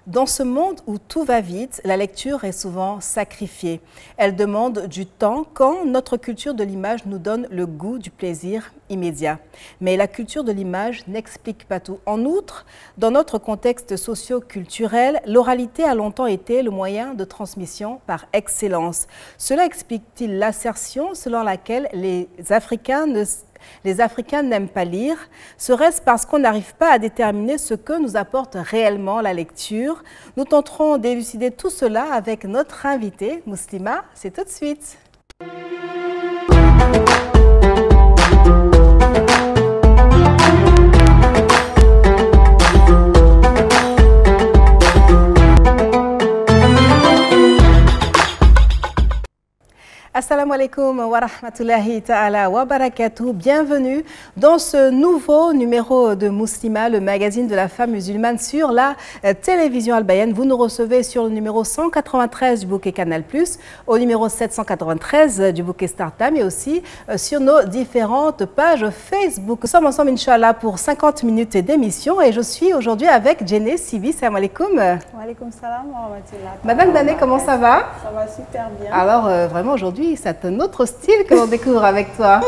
Dans ce monde où tout va vite, la lecture est souvent sacrifiée. Elle demande du temps quand notre culture de l'image nous donne le goût du plaisir immédiat. Mais la culture de l'image n'explique pas tout. En outre, dans notre contexte socio-culturel, l'oralité a longtemps été le moyen de transmission par excellence. Cela explique-t-il l'assertion selon laquelle les Africains n'aiment pas lire? Serait-ce parce qu'on n'arrive pas à déterminer ce que nous apporte réellement la lecture? Nous tenterons d'élucider tout cela avec notre invitée, Muslima. C'est tout de suite. Assalamu alaikum wa rahmatullahi ta'ala wa barakatuh. Bienvenue dans ce nouveau numéro de Muslima, le magazine de la femme musulmane sur la télévision albayenne. Vous nous recevez sur le numéro 193 du bouquet Canal+, au numéro 793 du bouquet Starta, mais aussi sur nos différentes pages Facebook. Nous sommes ensemble, Inch'Allah, pour 50 minutes d'émission et je suis aujourd'hui avec Jenny Sibi. Salam alaikum. Wa alaikum salam wa rahmatullah. Madame Dané, comment ça va? Ça va super bien. Alors, vraiment, aujourd'hui, c'est un autre style que l'on découvre avec toi.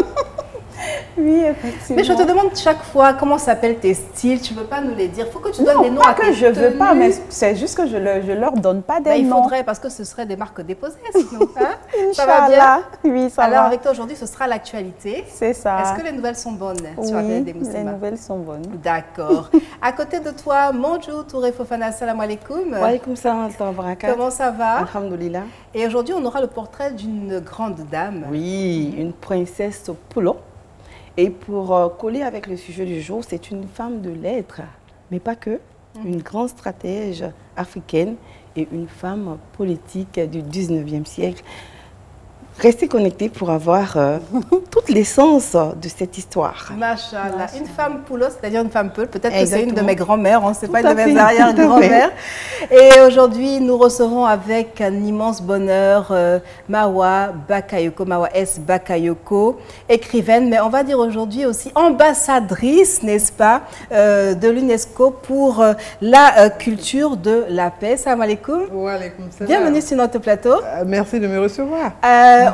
Oui, effectivement. Mais je te demande chaque fois comment s'appellent tes styles. Tu ne veux pas nous les dire. Il faut que tu donnes des noms à tes que je ne veux pas, tenues. mais c'est juste que je leur donne pas des Il noms. faudrait, parce que ce serait des marques déposées sinon. Hein? Ça va bien? Inch'Allah. Oui, ça Alors, va. avec toi aujourd'hui, ce sera l'actualité. C'est ça. Est-ce que les nouvelles sont bonnes sur la Oui, planète des les musulmans? nouvelles sont bonnes. D'accord. À côté de toi, Monjou Touré Fofana, salam alaikum. Wa alaikum salam wa barakatuh. Comment ça va? Alhamdulillah. Et aujourd'hui, on aura le portrait d'une grande dame. Oui, une princesse Poulo. Et pour coller avec le sujet du jour, c'est une femme de lettres, mais pas que, une grande stratège africaine et une femme politique du 19e siècle. Restez connectés pour avoir toute l'essence de cette histoire. Machallah. Une femme poulo, c'est-à-dire une femme peul. Peut-être que c'est une de Exactement. mes grand-mères, on ne sait pas, Tout une de à mes fait, arrière-grand-mères. Et aujourd'hui, nous recevons avec un immense bonheur Mawa Bakayoko, Mawa S. Bakayoko, écrivaine, mais on va dire aujourd'hui aussi ambassadrice, n'est-ce pas, de l'UNESCO pour la culture de la paix. Salam alaikum. Wa alaikum salam. Bienvenue sur notre plateau. Merci de me recevoir.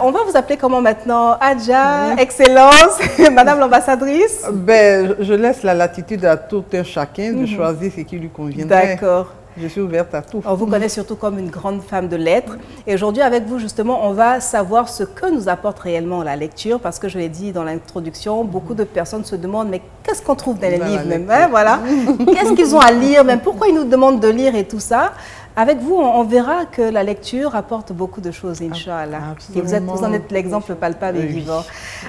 On va vous appeler comment maintenant? Adja, Excellence, Madame l'ambassadrice. Ben, je laisse la latitude à tout un chacun de choisir ce qui lui conviendrait. D'accord. Je suis ouverte à tout. On vous connaît surtout comme une grande femme de lettres. Et aujourd'hui, avec vous, justement, on va savoir ce que nous apporte réellement la lecture. Parce que je l'ai dit dans l'introduction, beaucoup de personnes se demandent, mais qu'est-ce qu'on trouve dans les livres même, hein, voilà. Qu'est-ce qu'ils ont à lire même? Pourquoi ils nous demandent de lire et tout ça? Avec vous, on verra que la lecture apporte beaucoup de choses, Inch'Allah. Et vous en êtes l'exemple palpable et Oui. vivant.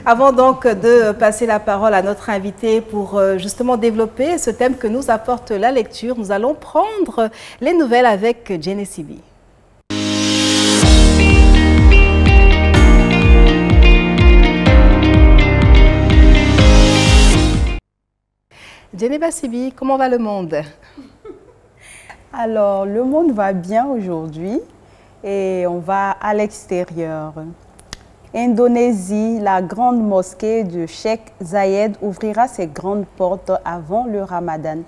Avant donc de passer la parole à notre invité pour justement développer ce thème que nous apporte la lecture, nous allons prendre les nouvelles avec Jenny Sibi. Jenny Sibi, comment va le monde? Alors, le monde va bien aujourd'hui et on va à l'extérieur. Indonésie, la grande mosquée de Cheikh Zayed ouvrira ses grandes portes avant le Ramadan.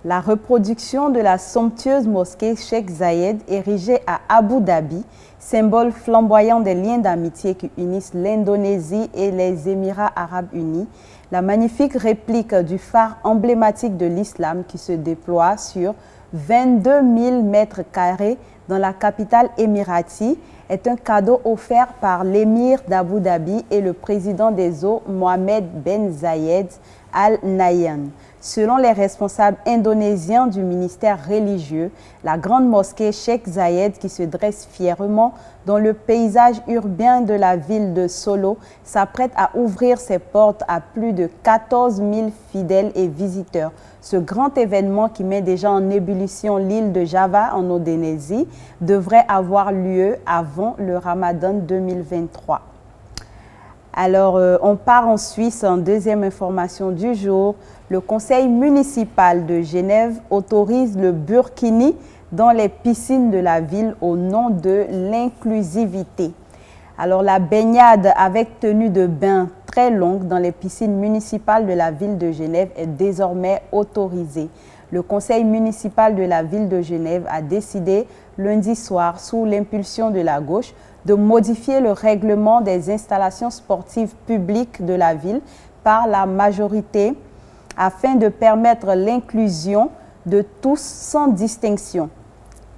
La reproduction de la somptueuse mosquée Cheikh Zayed, érigée à Abu Dhabi, symbole flamboyant des liens d'amitié qui unissent l'Indonésie et les Émirats arabes unis, la magnifique réplique du phare emblématique de l'islam qui se déploie sur 22 000 mètres carrés dans la capitale émirati est un cadeau offert par l'émir d'Abu Dhabi et le président des eaux Mohammed Ben Zayed Al Nahyan. Selon les responsables indonésiens du ministère religieux, la grande mosquée Cheikh Zayed, qui se dresse fièrement dans le paysage urbain de la ville de Solo, s'apprête à ouvrir ses portes à plus de 14 000 fidèles et visiteurs. Ce grand événement qui met déjà en ébullition l'île de Java en Indonésie devrait avoir lieu avant le Ramadan 2023. Alors, on part en Suisse en deuxième information du jour. Le conseil municipal de Genève autorise le burkini dans les piscines de la ville au nom de l'inclusivité. Alors, la baignade avec tenue de bain très longue dans les piscines municipales de la ville de Genève est désormais autorisée. Le conseil municipal de la ville de Genève a décidé lundi soir, sous l'impulsion de la gauche, de modifier le règlement des installations sportives publiques de la ville par la majorité afin de permettre l'inclusion de tous sans distinction.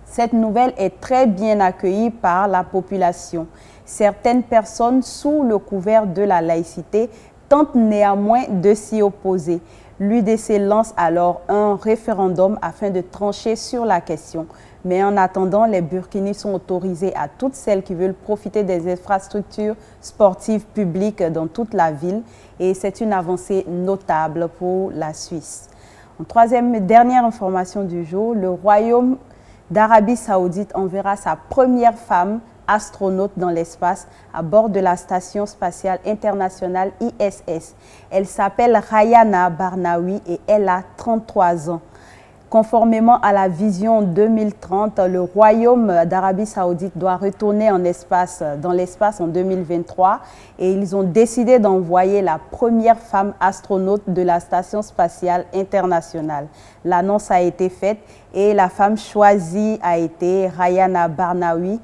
Cette nouvelle est très bien accueillie par la population. Certaines personnes, sous le couvert de la laïcité, tentent néanmoins de s'y opposer. L'UDC lance alors un référendum afin de trancher sur la question. Mais en attendant, les burkinis sont autorisés à toutes celles qui veulent profiter des infrastructures sportives publiques dans toute la ville. Et c'est une avancée notable pour la Suisse. En troisième et dernière information du jour, le Royaume d'Arabie Saoudite enverra sa première femme astronaute dans l'espace à bord de la Station spatiale internationale ISS. Elle s'appelle Rayana Barnaoui et elle a 33 ans. Conformément à la vision 2030, le Royaume d'Arabie Saoudite doit retourner dans l'espace en 2023 et ils ont décidé d'envoyer la première femme astronaute de la Station spatiale internationale. L'annonce a été faite et la femme choisie a été Rayana Barnaoui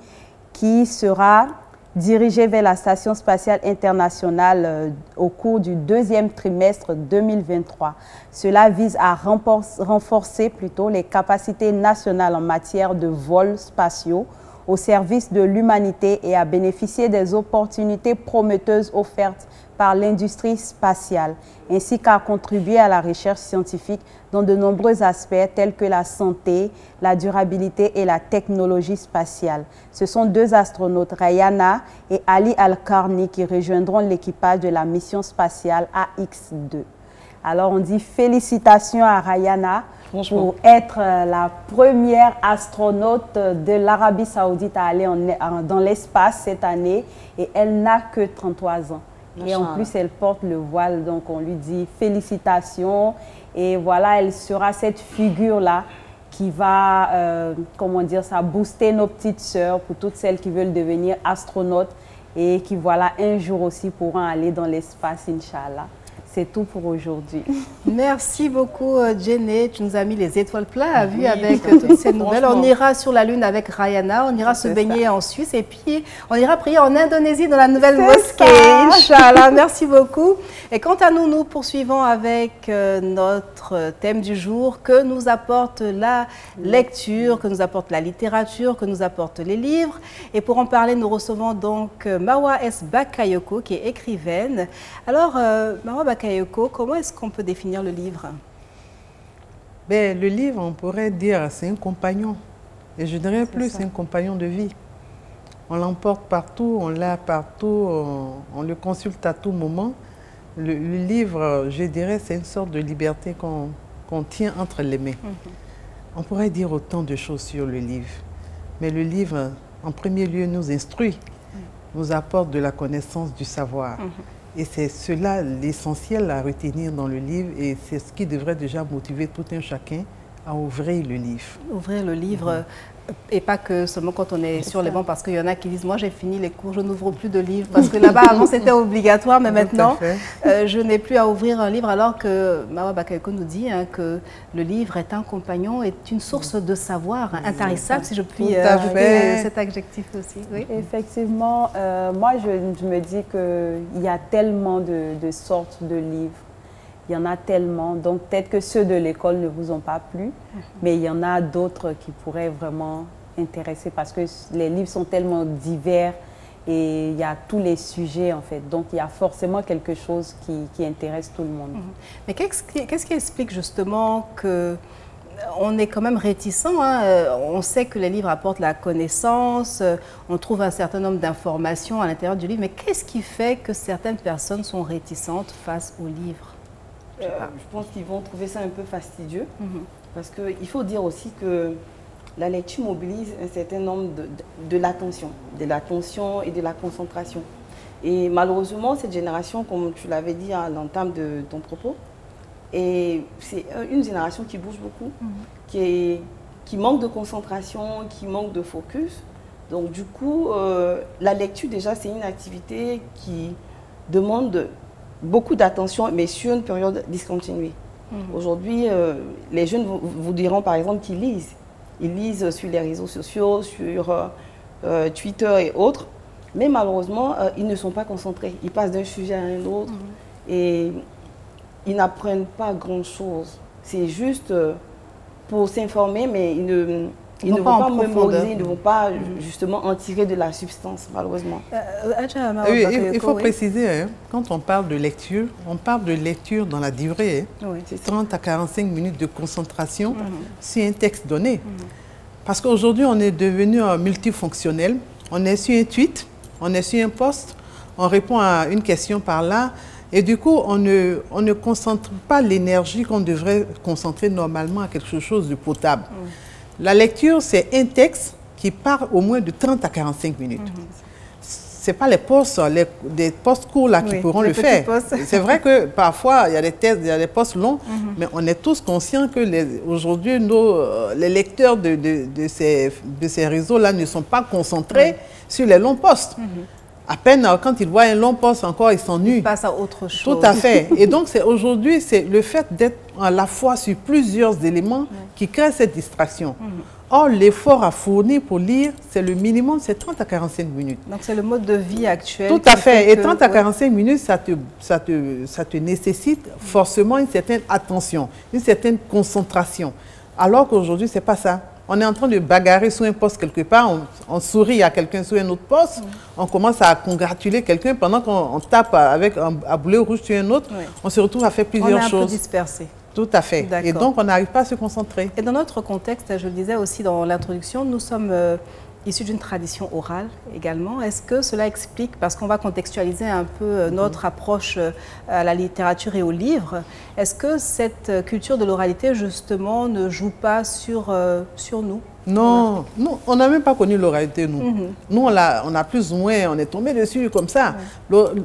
qui sera dirigée vers la Station spatiale internationale au cours du deuxième trimestre 2023. Cela vise à renforcer les capacités nationales en matière de vols spatiaux au service de l'humanité et à bénéficier des opportunités prometteuses offertes par l'industrie spatiale, ainsi qu'à contribuer à la recherche scientifique dans de nombreux aspects tels que la santé, la durabilité et la technologie spatiale. Ce sont deux astronautes, Rayana et Ali Al-Karni, qui rejoindront l'équipage de la mission spatiale AX-2. Alors on dit félicitations à Rayana pour être la première astronaute de l'Arabie Saoudite à aller dans l'espace cette année et elle n'a que 33 ans. Et en plus, elle porte le voile, donc on lui dit félicitations. Et voilà, elle sera cette figure-là qui va, comment dire ça, booster nos petites sœurs pour toutes celles qui veulent devenir astronautes et qui, voilà, un jour aussi pourront aller dans l'espace, Inch'Allah. C'est tout pour aujourd'hui. Merci beaucoup, Jenny. Tu nous as mis les étoiles pleines à vue avec toutes ces nouvelles. On ira sur la Lune avec Rayana, on ira se baigner en Suisse et puis on ira prier en Indonésie dans la nouvelle mosquée. Inch'Allah, merci beaucoup. Et quant à nous, nous poursuivons avec notre thème du jour, que nous apporte la lecture, que nous apporte la littérature, que nous apportent les livres. Et pour en parler, nous recevons donc Mawa S. Bakayoko, qui est écrivaine. Alors, Mawa Bakayoko, comment est-ce qu'on peut définir le livre? Ben, le livre, on pourrait dire, c'est un compagnon. Et je dirais plus, c'est un compagnon de vie. On l'emporte partout, on l'a partout, on le consulte à tout moment. Le livre, je dirais, c'est une sorte de liberté qu'on tient entre les mains. On pourrait dire autant de choses sur le livre. Mais le livre, en premier lieu, nous instruit, nous apporte de la connaissance, du savoir. Et c'est cela l'essentiel à retenir dans le livre et c'est ce qui devrait déjà motiver tout un chacun à ouvrir le livre. Ouvrir le livre et pas que seulement quand on est sur les bancs, parce qu'il y en a qui disent « moi j'ai fini les cours, je n'ouvre plus de livres ». Parce que là-bas, avant c'était obligatoire, mais maintenant, je n'ai plus à ouvrir un livre, alors que Mawa Bakayoko nous dit que le livre est un compagnon, est une source de savoir intarissable, si je puis ajouter cet adjectif aussi. Oui. Effectivement, moi je me dis qu'il y a tellement de sortes de livres. Il y en a tellement, donc peut-être que ceux de l'école ne vous ont pas plu, mais il y en a d'autres qui pourraient vraiment intéresser parce que les livres sont tellement divers et il y a tous les sujets en fait. Donc il y a forcément quelque chose qui intéresse tout le monde. Mais qu'est-ce qui explique justement que on est quand même réticent, on sait que les livres apportent la connaissance, on trouve un certain nombre d'informations à l'intérieur du livre, mais qu'est-ce qui fait que certaines personnes sont réticentes face aux livres? Je pense qu'ils vont trouver ça un peu fastidieux, parce qu'il faut dire aussi que la lecture mobilise un certain nombre de l'attention et de la concentration. Et malheureusement, cette génération, comme tu l'avais dit à l'entame de ton propos, c'est une génération qui bouge beaucoup, qui manque de concentration, qui manque de focus. Donc du coup, la lecture déjà, c'est une activité qui demande beaucoup d'attention, mais sur une période discontinuée. Aujourd'hui, les jeunes vous diront par exemple qu'ils lisent. Ils lisent sur les réseaux sociaux, sur Twitter et autres. Mais malheureusement, ils ne sont pas concentrés. Ils passent d'un sujet à un autre et ils n'apprennent pas grand-chose. C'est juste pour s'informer, mais ils ne vont pas mémoriser, ils ne vont pas justement en tirer de la substance, malheureusement. Oui, il faut préciser, hein, quand on parle de lecture dans la durée. Oui. 30 à 45 minutes de concentration sur un texte donné. Parce qu'aujourd'hui, on est devenu multifonctionnel. On est sur un tweet, on est sur un post, on répond à une question par là. Et du coup, on ne concentre pas l'énergie qu'on devrait concentrer normalement à quelque chose de potable. La lecture, c'est un texte qui part au moins de 30 à 45 minutes. Ce n'est pas les postes courts là, qui pourront le faire. C'est vrai que parfois, il y a des textes, il y a des postes longs, mais on est tous conscients que aujourd'hui, les lecteurs de ces réseaux-là ne sont pas concentrés sur les longs postes. À peine, quand ils voient un long poste encore, ils s'ennuient. Ils passent à autre chose. Tout à fait. Et donc, aujourd'hui, c'est le fait d'être à la fois sur plusieurs éléments qui crée cette distraction. Or, l'effort à fournir pour lire, c'est le minimum, c'est 30 à 45 minutes. Donc, c'est le mode de vie actuel. Tout à fait. Et 30 à 45 minutes, ça te nécessite forcément une certaine attention, une certaine concentration. Alors qu'aujourd'hui, ce n'est pas ça. On est en train de bagarrer sur un poste quelque part, on sourit à quelqu'un sur un autre poste, on commence à congratuler quelqu'un pendant qu'on tape avec un boulet rouge sur un autre, on se retrouve à faire plusieurs choses. On est un peu dispersé. Tout à fait. Et donc, on n'arrive pas à se concentrer. Et dans notre contexte, je le disais aussi dans l'introduction, nous sommes issus d'une tradition orale également. Est-ce que cela explique, parce qu'on va contextualiser un peu notre approche à la littérature et au livre, est-ce que cette culture de l'oralité, justement, ne joue pas sur nous? Non, on n'a même pas connu l'oralité, nous. Nous, on a plus ou moins, on est tombé dessus comme ça.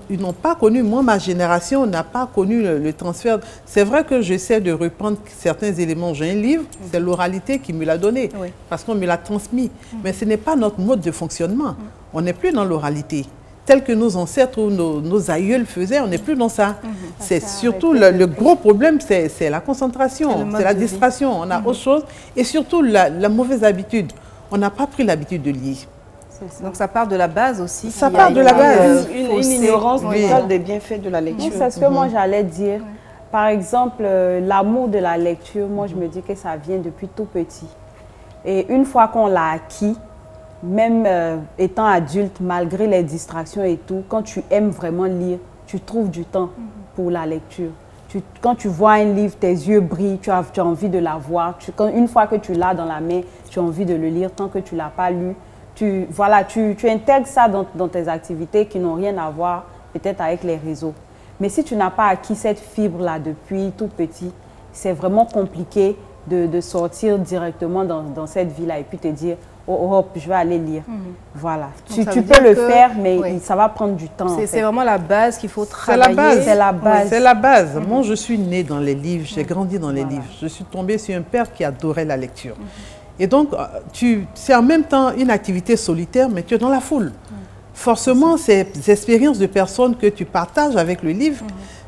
Ils n'ont pas connu, moi, ma génération n'a pas connu le transfert. C'est vrai que j'essaie de reprendre certains éléments. J'ai un livre, c'est l'oralité qui me l'a donné, parce qu'on me l'a transmis. Mais ce n'est pas notre mode de fonctionnement. On n'est plus dans l'oralité. Tel que nos ancêtres ou nos aïeuls faisaient, on n'est plus dans ça. C'est surtout le gros problème, c'est la concentration, c'est la distraction. On a autre chose et surtout la mauvaise habitude. On n'a pas pris l'habitude de lire. Donc ça part de la base aussi. Ça part de la base. Une ignorance totale des bienfaits de la lecture. C'est ce que moi j'allais dire. Par exemple, l'amour de la lecture, moi je me dis que ça vient depuis tout petit. Et une fois qu'on l'a acquis, même étant adulte, malgré les distractions et tout, quand tu aimes vraiment lire, tu trouves du temps pour la lecture. Quand tu vois un livre, tes yeux brillent, tu as envie de la voir. Une fois que tu l'as dans la main, tu as envie de le lire. Tant que tu ne l'as pas lu, tu intègres ça dans tes activités qui n'ont rien à voir peut-être avec les réseaux. Mais si tu n'as pas acquis cette fibre-là depuis tout petit, c'est vraiment compliqué de sortir directement dans cette vie-là et puis te dire « Oh, je vais aller lire. Voilà. Tu peux le faire, mais ça va prendre du temps. C'est vraiment la base qu'il faut travailler. C'est la base. C'est la base. Moi, je suis née dans les livres, j'ai grandi dans les livres. Je suis tombée sur un père qui adorait la lecture. Et donc, c'est en même temps une activité solitaire, mais tu es dans la foule. Forcément, ces expériences de personnes que tu partages avec le livre,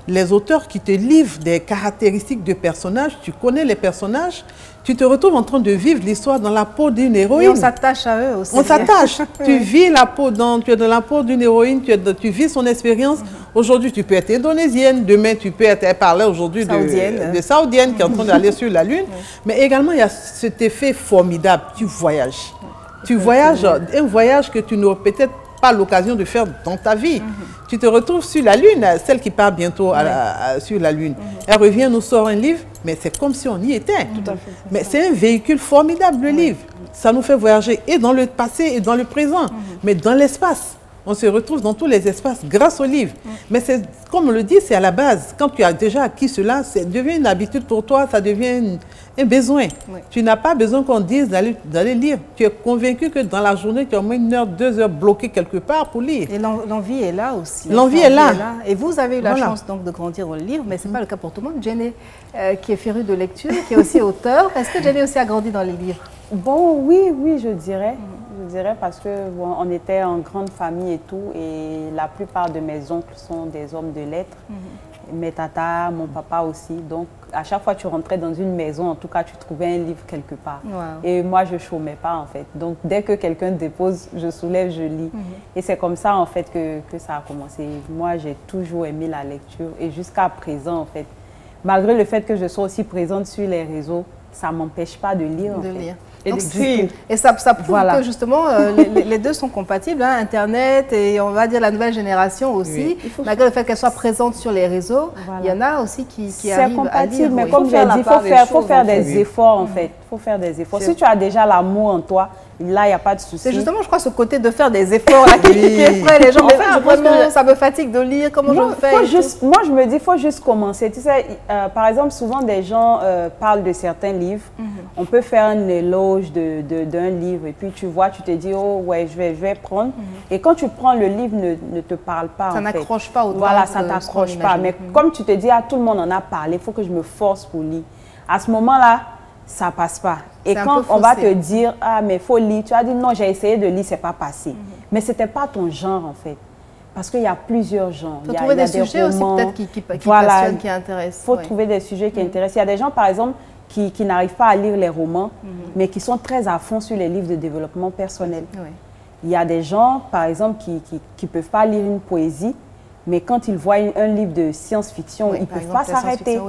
les auteurs qui te livrent des caractéristiques de personnages, tu connais les personnages, tu te retrouves en train de vivre l'histoire dans la peau d'une héroïne. Et on s'attache à eux aussi. On s'attache. Tu vis la peau, tu es dans la peau d'une héroïne, tu vis son expérience. Aujourd'hui, tu peux être indonésienne, demain, tu peux être parler aujourd'hui de saoudienne qui est en train d'aller sur la Lune. Mais également, il y a cet effet formidable. Tu voyages. Tu voyages, un voyage que tu n'aurais peut-être pas l'occasion de faire dans ta vie. Tu te retrouves sur la Lune, celle qui part bientôt sur la Lune. Elle revient, nous sort un livre, mais c'est comme si on y était. Tout à fait, mais c'est un véhicule formidable, le livre. Ça nous fait voyager et dans le passé et dans le présent, mais dans l'espace. On se retrouve dans tous les espaces grâce au livre. Mais c'est, comme on le dit, c'est à la base. Quand tu as déjà acquis cela, ça devient une habitude pour toi, ça devient un besoin. Tu n'as pas besoin qu'on dise d'aller lire. Tu es convaincu que dans la journée, tu as au moins 1 heure, 2 heures bloquées quelque part pour lire. Et l'envie est là aussi. L'envie est là. Et vous avez eu la chance donc de grandir dans le livre, mais ce n'est pas le cas pour tout le monde. Jenny, qui est férue de lecture, qui est aussi auteur. Est-ce que Jenny aussi a grandi dans les livres? Bon, oui, je dirais. Je dirais parce que on était en grande famille et tout, et la plupart de mes oncles sont des hommes de lettres. mes tatas, mon papa aussi. Donc, à chaque fois que tu rentrais dans une maison, en tout cas, tu trouvais un livre quelque part. Wow. Et moi, je ne chômais pas, en fait. Donc, dès que quelqu'un dépose, je soulève, je lis. Et c'est comme ça, en fait, que ça a commencé. Moi, j'ai toujours aimé la lecture. Et jusqu'à présent, en fait, malgré le fait que je sois aussi présente sur les réseaux, ça ne m'empêche pas de lire, en fait. Et d'écrire. Et ça prouve que justement, les deux sont compatibles, hein, Internet et on va dire la nouvelle génération aussi. Oui. Malgré le fait qu'elle soit présente sur les réseaux, il y en a aussi qui arrivent à lire. Mais comme je l'ai dit, il faut faire des efforts en fait. Il faut faire des efforts. Si tu as déjà l'amour en toi, là, il n'y a pas de souci. C'est justement, je crois, ce côté de faire des efforts là, qui effraie les gens. En fait, vraiment, ça me fatigue de lire, comment je fais moi, je me dis, il faut juste commencer. Tu sais, par exemple, souvent des gens parlent de certains livres. On peut faire un éloge d'un livre et puis tu vois, tu te dis, oh ouais, je vais prendre. Et quand tu prends, le livre ne te parle pas. Ça n'accroche pas autant. Voilà, ça ne t'accroche pas. Mais comme tu te dis, ah, tout le monde en a parlé, il faut que je me force pour lire. À ce moment-là, ça passe pas. Et quand on va te dire, ah, mais il faut lire, tu as dit, non, j'ai essayé de lire, c'est pas passé. Mais ce n'était pas ton genre, en fait. Parce qu'il y a plusieurs genres. Il faut trouver des sujets aussi, peut-être, qui passionnent, qui intéressent. Il faut trouver des sujets qui intéressent. Il y a des gens, par exemple, qui n'arrivent pas à lire les romans, mais qui sont très à fond sur les livres de développement personnel. Il y a des gens, par exemple, qui ne peuvent pas lire une poésie, mais quand ils voient un livre de science-fiction, ils ne peuvent pas s'arrêter.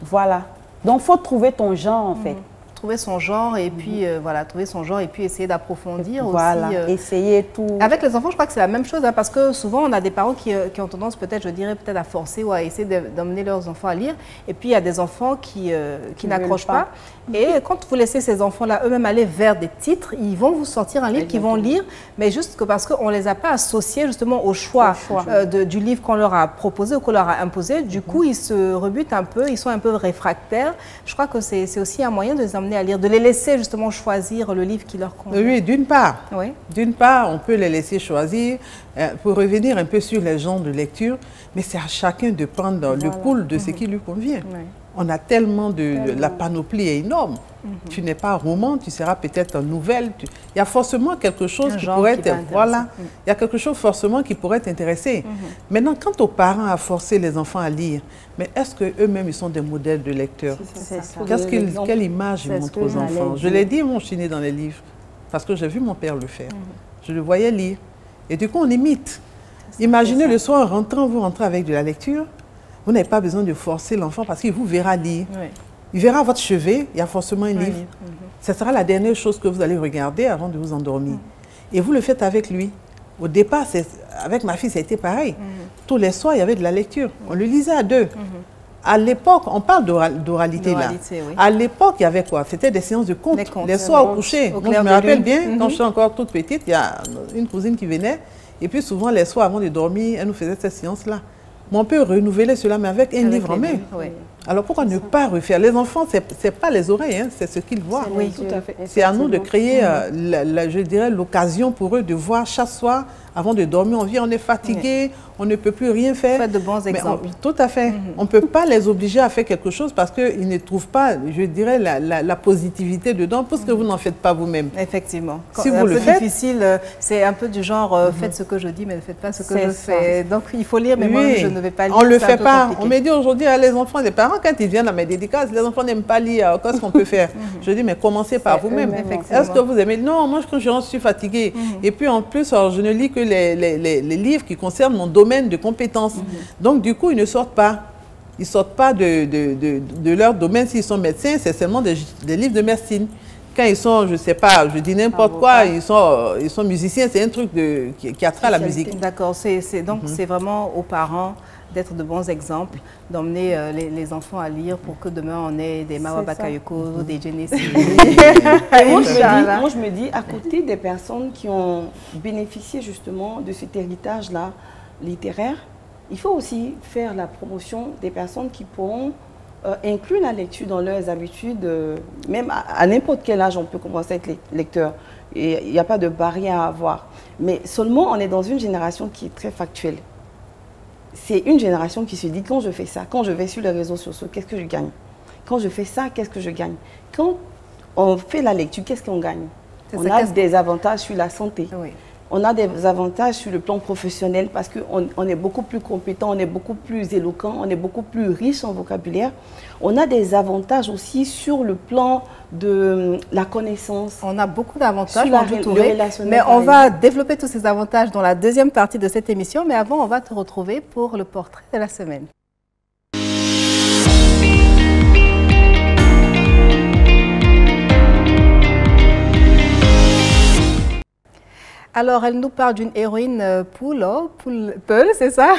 Voilà. Donc, il faut trouver ton genre, en fait. Trouver son genre et puis voilà, trouver son genre et puis essayer d'approfondir aussi. Essayer tout. Avec les enfants, je crois que c'est la même chose, hein, parce que souvent on a des parents qui ont tendance peut-être, je dirais, peut-être à forcer ou à essayer d'emmener leurs enfants à lire. Et puis il y a des enfants qui n'accrochent pas. Et quand vous laissez ces enfants-là eux-mêmes aller vers des titres, ils vont vous sortir un livre qu'ils vont lire, mais juste que parce qu'on ne les a pas associés justement au choix, du livre qu'on leur a proposé ou qu'on leur a imposé. Du coup, ils se rebutent un peu, ils sont un peu réfractaires. Je crois que c'est aussi un moyen de les emmener à lire, de les laisser justement choisir le livre qui leur convient. Oui, d'une part. Oui. D'une part, on peut les laisser choisir. Pour revenir un peu sur les genres de lecture, mais c'est à chacun de prendre le pouls de ce qui lui convient. Oui. On a tellement la panoplie est énorme. Tu n'es pas roman, tu seras peut-être en nouvelle. Il y a forcément quelque chose qui pourrait être... Voilà, il y a quelque chose forcément qui pourrait t'intéresser. Maintenant, quant aux parents à forcer les enfants à lire, mais est-ce qu'eux-mêmes, ils sont des modèles de lecteurs? Quelle image ils montrent aux enfants? Je l'ai dit, moi, je suis née dans les livres, parce que j'ai vu mon père le faire. Je le voyais lire. Et du coup, on imite. Imaginez le soir, en rentrant, vous rentrez avec de la lecture. Vous n'avez pas besoin de forcer l'enfant parce qu'il vous verra lire. Oui. Il verra votre chevet, il y a forcément un livre. Ce sera la dernière chose que vous allez regarder avant de vous endormir. Et vous le faites avec lui. Au départ, avec ma fille, ça a été pareil. Tous les soirs, il y avait de la lecture. On le lisait à deux. À l'époque, on parle d'oralité là. Oui. À l'époque, il y avait quoi? C'était des séances de contes. Les soirs au coucher. Moi, je me rappelle bien, quand je suis encore toute petite, il y a une cousine qui venait. Et puis souvent, les soirs avant de dormir, elle nous faisait cette séance-là. Mais on peut renouveler cela, mais avec un livre en main. Oui. Alors pourquoi ne pas refaire? Les enfants, ce n'est pas les oreilles, hein, c'est ce qu'ils voient. Oui, tout à fait. C'est à nous de créer, je dirais, l'occasion pour eux de voir chaque soir, avant de dormir, on est fatigué, on ne peut plus rien faire. Faites de bons exemples. Tout à fait. On ne peut pas les obliger à faire quelque chose parce qu'ils ne trouvent pas, je dirais, la positivité dedans, parce que vous n'en faites pas vous-même. Effectivement. Si vous le faites, difficile, c'est un peu du genre, faites ce que je dis, mais ne faites pas ce que je fais. Donc il faut lire, mais moi je ne vais pas lire. On ne le fait pas. On me dit aujourd'hui, les enfants, les parents, quand ils viennent à mes dédicaces, les enfants n'aiment pas lire. Qu'est-ce qu'on peut faire? Je dis, mais commencez par vous-même. Est-ce que vous aimez? Non, moi quand je suis fatiguée. Et puis en plus, je ne lis que les livres qui concernent mon domaine de compétences. Donc du coup, ils ne sortent pas. Ils ne sortent pas de leur domaine. S'ils sont médecins, c'est seulement des livres de médecine. Quand ils sont, je ne sais pas, je dis n'importe quoi, ils sont musiciens, c'est un truc qui a trait à la musique. D'accord, donc c'est vraiment aux parents d'être de bons exemples, d'emmener les enfants à lire pour que demain on ait des Mawa Bakayoko, des Genesis. Moi je me dis, à côté des personnes qui ont bénéficié justement de cet héritage-là littéraire, il faut aussi faire la promotion des personnes qui pourront inclure la lecture dans leurs habitudes, même à n'importe quel âge on peut commencer à être lecteur. Il n'y a pas de barrière à avoir. Mais seulement on est dans une génération qui est très factuelle. C'est une génération qui se dit, quand je fais ça, quand je vais sur les réseaux sociaux, qu'est-ce que je gagne? Quand je fais ça, qu'est-ce que je gagne? Quand on fait la lecture, qu'est-ce qu'on gagne? On a des avantages sur la santé. Oui. On a des avantages sur le plan professionnel parce qu'on est beaucoup plus compétent, on est beaucoup plus éloquent, on est beaucoup plus riche en vocabulaire. On a des avantages aussi sur le plan de la connaissance. On a beaucoup d'avantages, mais on va développer tous ces avantages dans la deuxième partie de cette émission. Mais avant, on va te retrouver pour le portrait de la semaine. Alors, elle nous parle d'une héroïne Peul, c'est ça?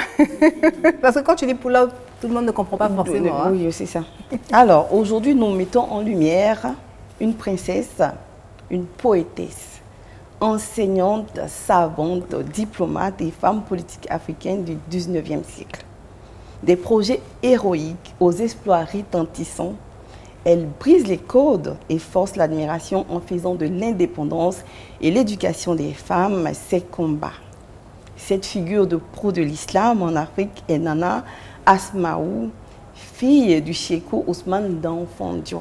Parce que quand tu dis Poula, tout le monde ne comprend pas forcément. Oui, c'est ça. Alors, aujourd'hui, nous mettons en lumière une princesse, une poétesse, enseignante, savante, diplomate et femme politique africaine du 19e siècle. Des projets héroïques aux exploits retentissants, elle brise les codes et force l'admiration en faisant de l'indépendance et l'éducation des femmes ses combats. Cette figure de pro de l'islam en Afrique est Nana Asma'u, fille du Sékou Ousmane Danfodio,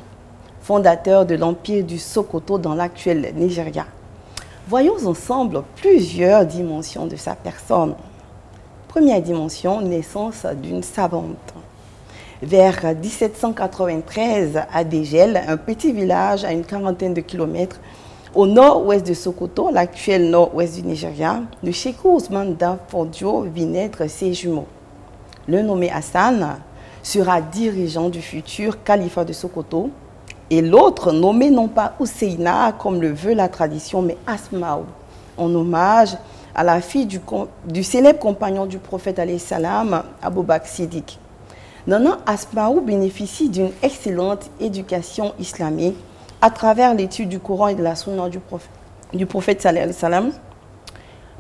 fondateur de l'empire du Sokoto dans l'actuel Nigeria. Voyons ensemble plusieurs dimensions de sa personne. Première dimension, naissance d'une savante. Vers 1793, à Dégel, un petit village à une quarantaine de kilomètres au nord-ouest de Sokoto, l'actuel nord-ouest du Nigeria, le Sékou Ousmane Danfodio vit naître ses jumeaux. Le nommé Hassan sera dirigeant du futur califat de Sokoto et l'autre nommé non pas Husseina comme le veut la tradition, mais Asma'u, en hommage à la fille du célèbre compagnon du prophète alayhi salam, Abou Bakr Siddiq. Nana Asma'u bénéficie d'une excellente éducation islamique à travers l'étude du Coran et de la Sunna du prophète alayhi salam.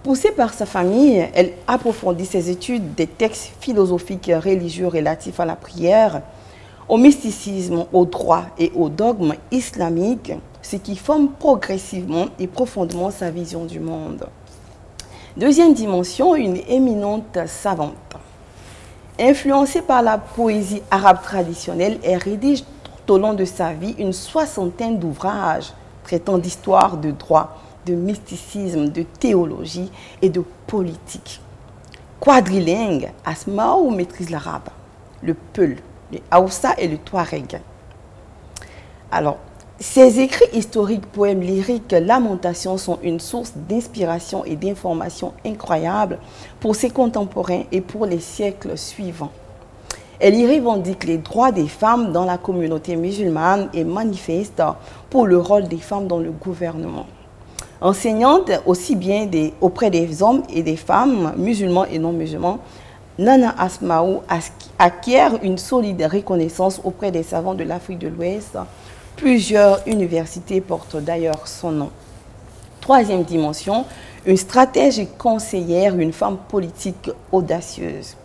Poussée par sa famille, elle approfondit ses études des textes philosophiques religieux relatifs à la prière, au mysticisme, au droit et au dogme islamique, ce qui forme progressivement et profondément sa vision du monde. Deuxième dimension, une éminente savante. Influencée par la poésie arabe traditionnelle, elle rédige tout au long de sa vie une soixantaine d'ouvrages traitant d'histoire, de droit, de mysticisme, de théologie et de politique. Quadrilingue, Asma'u maîtrise l'arabe, le peul, le haoussa et le touareg. Alors, ses écrits historiques, poèmes lyriques, lamentations sont une source d'inspiration et d'information incroyable pour ses contemporains et pour les siècles suivants. Elle y revendique les droits des femmes dans la communauté musulmane et manifeste pour le rôle des femmes dans le gouvernement. Enseignante aussi bien auprès des hommes et des femmes, musulmans et non musulmans, Nana Asma'u acquiert une solide reconnaissance auprès des savants de l'Afrique de l'Ouest. Plusieurs universités portent d'ailleurs son nom. Troisième dimension, une stratège et conseillère, une femme politique audacieuse.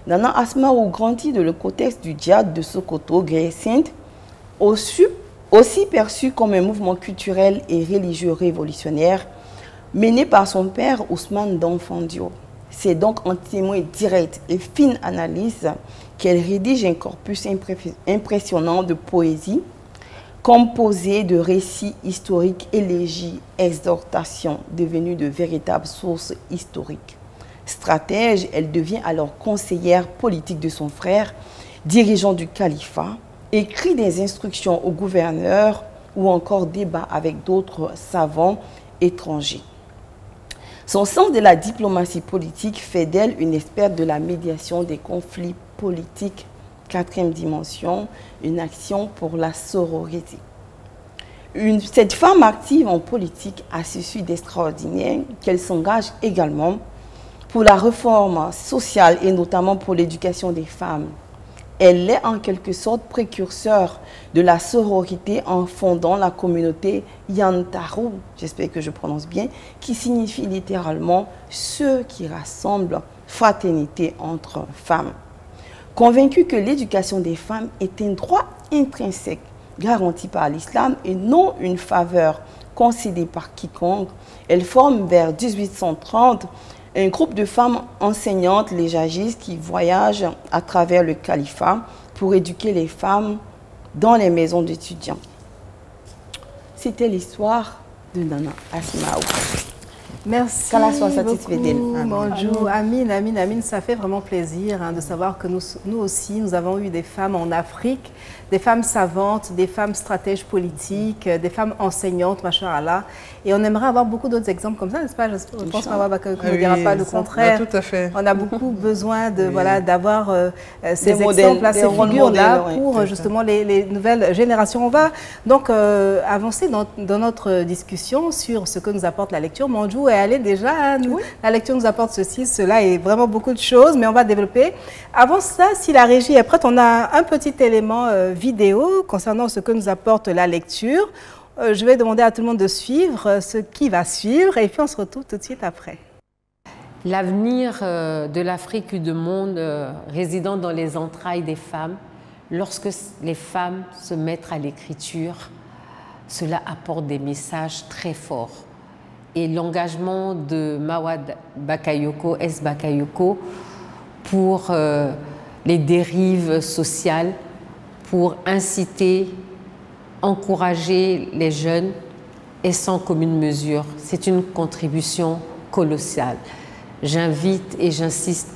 Nana Asma'u grandit dans le contexte du djihad de Sokoto, Guerre-Sainte, aussi perçu comme un mouvement culturel et religieux révolutionnaire, mené par son père Ousmane Danfodio. C'est donc en témoin direct et fine analyse qu'elle rédige un corpus impressionnant de poésie, composé de récits historiques, élégies, exhortations, devenues de véritables sources historiques. Stratège, elle devient alors conseillère politique de son frère, dirigeant du califat, écrit des instructions au gouverneur ou encore débat avec d'autres savants étrangers. Son sens de la diplomatie politique fait d'elle une experte de la médiation des conflits politiques. Quatrième dimension, une action pour la sororité. Cette femme active en politique a ceci d'extraordinaire qu'elle s'engage également pour la réforme sociale et notamment pour l'éducation des femmes. Elle est en quelque sorte précurseur de la sororité en fondant la communauté Yantaru, j'espère que je prononce bien, qui signifie littéralement ceux qui rassemblent, fraternité entre femmes. Convaincue que l'éducation des femmes est un droit intrinsèque garanti par l'islam et non une faveur concédée par quiconque, elle forme vers 1830 un groupe de femmes enseignantes, les Jagis, qui voyagent à travers le califat pour éduquer les femmes dans les maisons d'étudiants. C'était l'histoire de Nana Asma'u. Merci Qu'Allah soit satisfait d'elle. Manjou. Amine, Amine, Amine, ça fait vraiment plaisir de savoir que nous aussi, nous avons eu des femmes en Afrique, des femmes savantes, des femmes stratèges politiques, des femmes enseignantes, machallah. Et on aimerait avoir beaucoup d'autres exemples comme ça, n'est-ce pas? Je pense que Mawa Bakayoko ne dira pas le contraire. Tout à fait. On a beaucoup besoin de d'avoir ces exemples-là, ces figures-là pour justement les nouvelles générations. On va donc avancer dans notre discussion sur ce que nous apporte la lecture. Manjou est allé déjà, la lecture nous apporte ceci, cela et vraiment beaucoup de choses, mais on va développer. Avant ça, si la régie est prête, on a un petit élément vidéo concernant ce que nous apporte la lecture. Je vais demander à tout le monde de suivre ce qui va suivre et puis on se retrouve tout de suite après. L'avenir de l'Afrique et du monde résidant dans les entrailles des femmes, lorsque les femmes se mettent à l'écriture, cela apporte des messages très forts. Et l'engagement de Mawa Bakayoko, S. Bakayoko, pour les dérives sociales, pour inciter, encourager les jeunes est sans commune mesure. C'est une contribution colossale. J'invite et j'insiste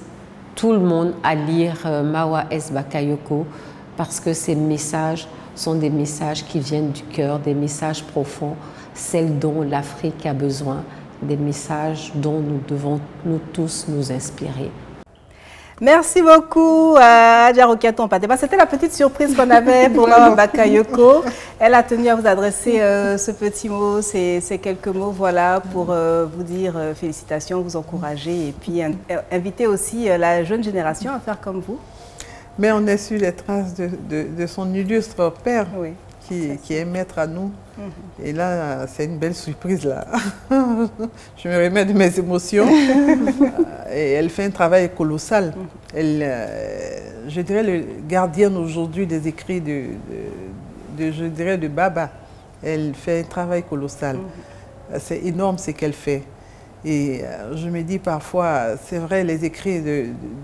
tout le monde à lire Mawa S. Bakayoko parce que ces messages sont des messages qui viennent du cœur, des messages profonds, celles dont l'Afrique a besoin, des messages dont nous devons nous tous nous inspirer. Merci beaucoup à Adjarokiaton Pateba. C'était la petite surprise qu'on avait pour Mawa Bakayoko. Elle a tenu à vous adresser ce petit mot, ces quelques mots, voilà, pour vous dire félicitations, vous encourager et puis inviter aussi la jeune génération à faire comme vous. Mais on est sur les traces de son illustre père, qui est maître à nous. Et là, c'est une belle surprise, là. Je me remets de mes émotions. Et elle fait un travail colossal. Elle, je dirais, le gardien aujourd'hui des écrits je dirais, de Baba. Elle fait un travail colossal. C'est énorme ce qu'elle fait. Et je me dis parfois, c'est vrai, les écrits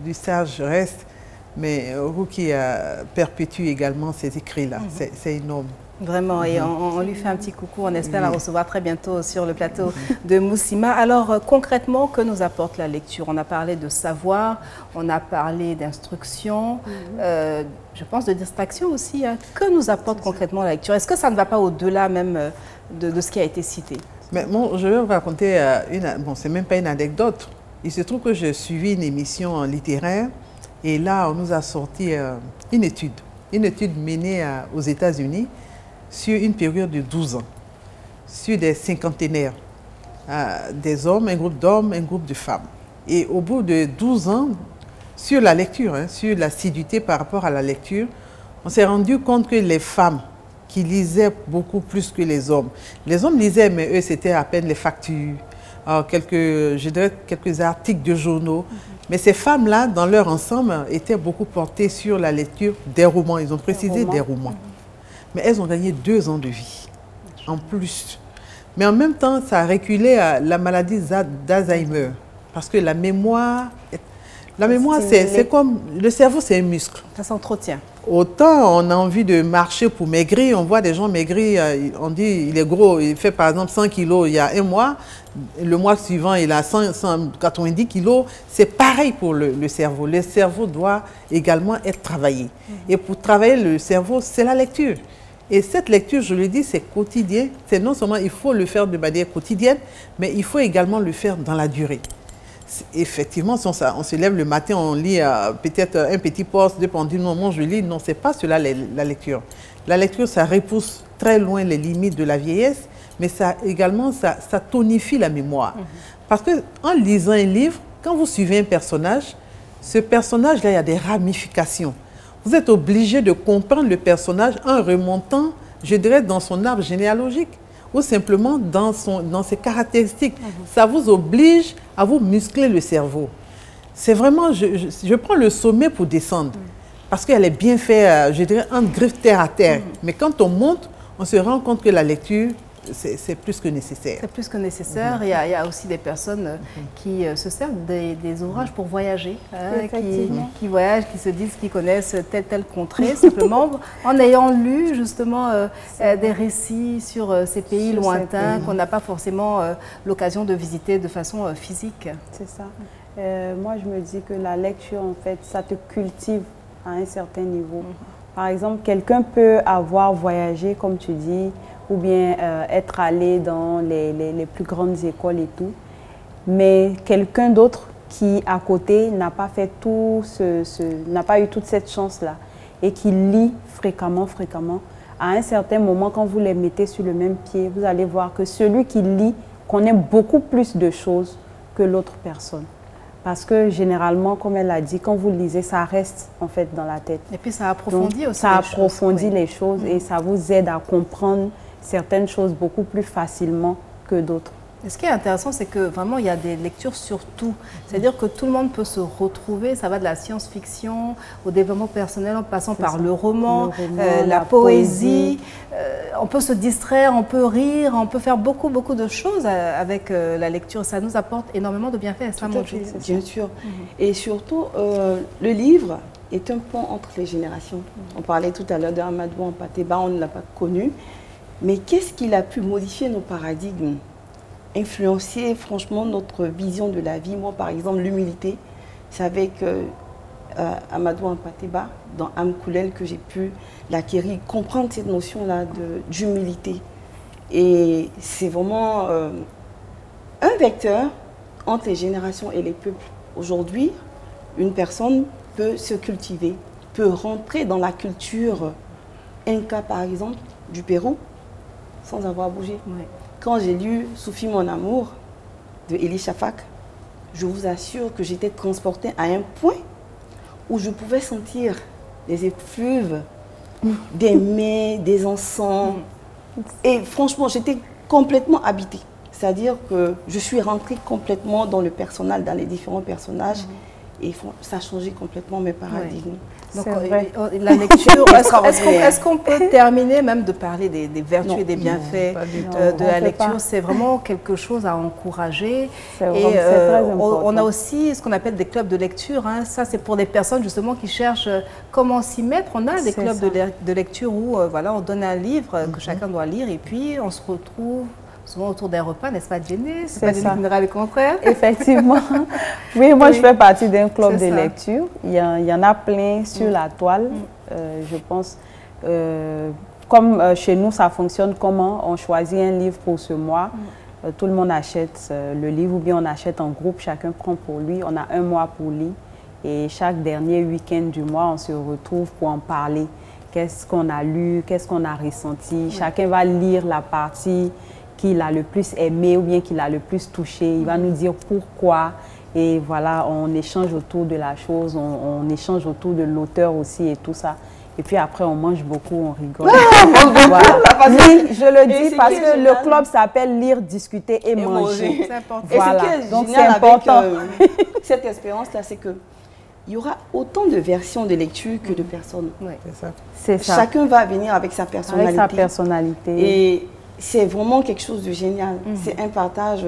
du sage restent, mais Ruki perpétue également ces écrits-là. C'est énorme. Vraiment, et on lui fait un petit coucou, on espère la recevoir très bientôt sur le plateau de Moussima. Alors concrètement, que nous apporte la lecture? On a parlé de savoir, on a parlé d'instruction, je pense de distraction aussi. Que nous apporte concrètement la lecture? Est-ce que ça ne va pas au-delà même de ce qui a été cité? Mais bon, je vais vous raconter bon, c'est même pas une anecdote. Il se trouve que j'ai suivi une émission littéraire et là, on nous a sorti une étude menée aux États-Unis sur une période de 12 ans, sur des cinquantenaires, des hommes, un groupe d'hommes, un groupe de femmes. Et au bout de 12 ans, sur la lecture, sur l'assiduité par rapport à la lecture, on s'est rendu compte que les femmes qui lisaient beaucoup plus que les hommes lisaient, mais eux, c'était à peine les factures, je dirais quelques articles de journaux. Mais ces femmes-là, dans leur ensemble, étaient beaucoup portées sur la lecture des romans. Ils ont précisé des romans. Mais elles ont gagné 2 ans de vie, en plus. Mais en même temps, ça a reculé à la maladie d'Alzheimer. Parce que la mémoire, c'est comme... Le cerveau, c'est un muscle. Ça s'entretient. Autant on a envie de marcher pour maigrir, on voit des gens maigrir, on dit il est gros, il fait par exemple 100 kilos il y a un mois, le mois suivant il a 190 kilos, c'est pareil pour le cerveau. Le cerveau doit également être travaillé. Et pour travailler le cerveau, c'est la lecture. Et cette lecture, je le dis, c'est quotidien. C'est non seulement il faut le faire de manière quotidienne, mais il faut également le faire dans la durée. Effectivement, si on se lève le matin, on lit peut-être un petit poste, on dit non, je lis. Non, ce n'est pas cela la lecture. La lecture, ça repousse très loin les limites de la vieillesse, mais ça également, ça tonifie la mémoire. Parce qu'en lisant un livre, quand vous suivez un personnage, ce personnage-là, il y a des ramifications. Vous êtes obligé de comprendre le personnage en remontant, je dirais, dans son arbre généalogique ou simplement dans ses caractéristiques. Ça vous oblige à vous muscler le cerveau. C'est vraiment, je prends le sommet pour descendre, parce qu'elle est bien faite, je dirais, en griffe terre à terre. Mais quand on monte, on se rend compte que la lecture c'est plus que nécessaire. C'est plus que nécessaire. Il y a aussi des personnes qui se servent des ouvrages pour voyager, hein, qui voyagent, qui se disent qu'ils connaissent telle contrée, simplement en ayant lu justement des récits sur ces pays lointains qu'on n'a pas forcément l'occasion de visiter de façon physique. C'est ça. Moi, je me dis que la lecture, en fait, ça te cultive à un certain niveau. Par exemple, quelqu'un peut avoir voyagé, comme tu dis, ou bien être allé dans les plus grandes écoles et tout, mais quelqu'un d'autre qui, à côté, n'a pas fait n'a pas eu toute cette chance-là et qui lit fréquemment, à un certain moment, quand vous les mettez sur le même pied, vous allez voir que celui qui lit connaît beaucoup plus de choses que l'autre personne. Parce que généralement, comme elle a dit, quand vous lisez, ça reste en fait dans la tête. Et puis ça approfondit aussi ça approfondit les choses et ça vous aide à comprendre certaines choses beaucoup plus facilement que d'autres. Et ce qui est intéressant, c'est que vraiment, il y a des lectures sur tout. C'est-à-dire que tout le monde peut se retrouver. Ça va de la science-fiction au développement personnel en passant par le roman, la poésie. On peut se distraire, on peut rire, on peut faire beaucoup de choses avec la lecture. Ça nous apporte énormément de bienfaits. Ça, bien sûr. Et surtout, le livre est un pont entre les générations. On parlait tout à l'heure d'Amadou Hampâté-Bâ, on ne l'a pas connu. Mais qu'est-ce qu'il a pu modifier nos paradigmes, influencer franchement notre vision de la vie? Moi, par exemple, l'humilité, c'est avec Amadou Hampâté-Bâ, dans Âme Koulel, que j'ai pu l'acquérir, comprendre cette notion-là d'humilité. Et c'est vraiment un vecteur entre les générations et les peuples. Aujourd'hui, une personne peut se cultiver, peut rentrer dans la culture Inca, par exemple, du Pérou, sans avoir bougé. Oui. Quand j'ai lu Soufi mon amour de Élie Shafak, je vous assure que j'étais transportée à un point où je pouvais sentir les effluves des mets, des encens. Et franchement, j'étais complètement habitée. C'est-à-dire que je suis rentrée complètement dans le personnage, dans les différents personnages. Et ça a changé complètement mes paradigmes. Donc, la lecture, est-ce qu'on peut terminer même de parler des vertus et des bienfaits de la lecture? C'est vraiment quelque chose à encourager. Et on a aussi ce qu'on appelle des clubs de lecture. Hein. Ça, c'est pour des personnes justement qui cherchent comment s'y mettre. On a des clubs de lecture où voilà, on donne un livre que chacun doit lire et puis on se retrouve souvent autour d'un repas, n'est-ce pas, Jenny? C'est pas Jenny qui dira le contraire. Effectivement. Oui, moi, je fais partie d'un club de lecture. Il y en a plein sur la toile, je pense. Comme chez nous, ça fonctionne comment? On choisit un livre pour ce mois. Tout le monde achète le livre ou bien on achète en groupe. Chacun prend pour lui. On a un mois pour lire. Et chaque dernier week-end du mois, on se retrouve pour en parler. Qu'est-ce qu'on a lu? Qu'est-ce qu'on a ressenti? Chacun va lire la partie qu'il a le plus aimé ou bien qu'il a le plus touché. Il va nous dire pourquoi. Et voilà, on échange autour de la chose, on échange autour de l'auteur aussi et tout ça. Et puis après, on mange beaucoup, on rigole. Voilà. Oui, je le dis parce que le club s'appelle Lire, Discuter et Manger. C'est important. Voilà. Et ce qui est donc c'est génial important. avec cette expérience-là, c'est que il y aura autant de versions de lecture que de personnes. Oui. C'est ça. Chacun va venir avec sa personnalité. Avec sa personnalité. Et c'est vraiment quelque chose de génial. C'est un partage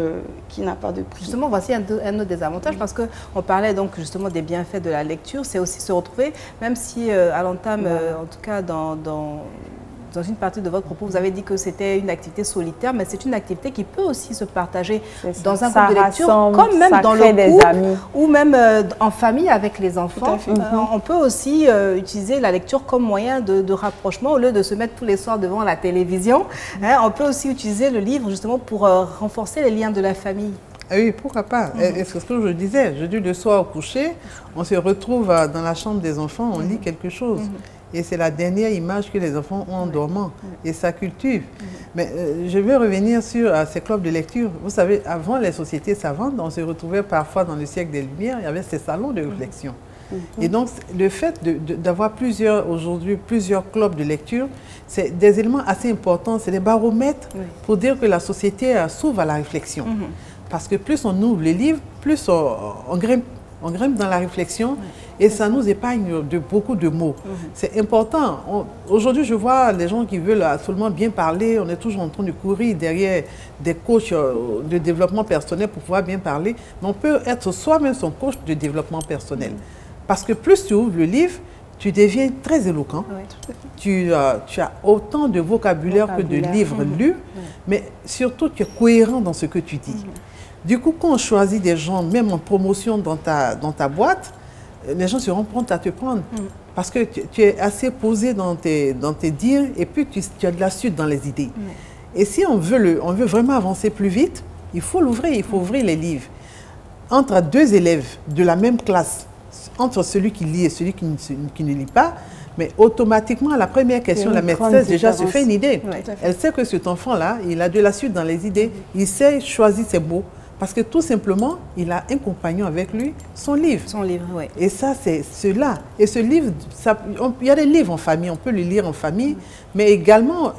qui n'a pas de prix. Justement, voici un autre des avantages parce qu'on parlait donc justement des bienfaits de la lecture. C'est aussi se retrouver, même si à l'entame, en tout cas dans une partie de votre propos, vous avez dit que c'était une activité solitaire, mais c'est une activité qui peut aussi se partager dans un groupe de lecture, comme même dans le couple ou même en famille avec les enfants. On peut aussi utiliser la lecture comme moyen de rapprochement au lieu de se mettre tous les soirs devant la télévision. Hein, on peut aussi utiliser le livre justement pour renforcer les liens de la famille. Ah oui, pourquoi pas? C'est ce que je disais. Je dis le soir au coucher, on se retrouve dans la chambre des enfants, on lit quelque chose. Et c'est la dernière image que les enfants ont en dormant. Et ça cultive. Mais je veux revenir sur ces clubs de lecture. Vous savez, avant les sociétés savantes, on se retrouvait parfois dans le siècle des Lumières, il y avait ces salons de réflexion. Et donc, le fait d'avoir aujourd'hui plusieurs clubs de lecture, c'est des éléments assez importants, c'est des baromètres pour dire que la société s'ouvre à la réflexion. Parce que plus on ouvre les livres, plus on grimpe on grimpe dans la réflexion et ça nous épargne de beaucoup de mots. C'est important. Aujourd'hui, je vois les gens qui veulent absolument bien parler, on est toujours en train de courir derrière des coachs de développement personnel pour pouvoir bien parler, mais on peut être soi-même son coach de développement personnel. Parce que plus tu ouvres le livre, tu deviens très éloquent. Oui, tout à fait. Tu as autant de vocabulaire que de livres lus, mais surtout tu es cohérent dans ce que tu dis. Du coup, quand on choisit des gens, même en promotion dans ta boîte, les gens seront prompts à te prendre. Parce que tu es assez posé dans tes dires et puis tu as de la suite dans les idées. Et si on veut vraiment avancer plus vite, il faut l'ouvrir, il faut ouvrir les livres. Entre deux élèves de la même classe, entre celui qui lit et celui qui ne lit pas, mais automatiquement, la première question, la maîtresse déjà se fait une idée. Oui. Elle sait que cet enfant-là, il a de la suite dans les idées. Il sait choisir ses mots. Parce que tout simplement, il a un compagnon avec lui, son livre. Son livre, oui. Et ça, c'est cela. Et ce livre, il y a des livres en famille, on peut le lire en famille, mais également,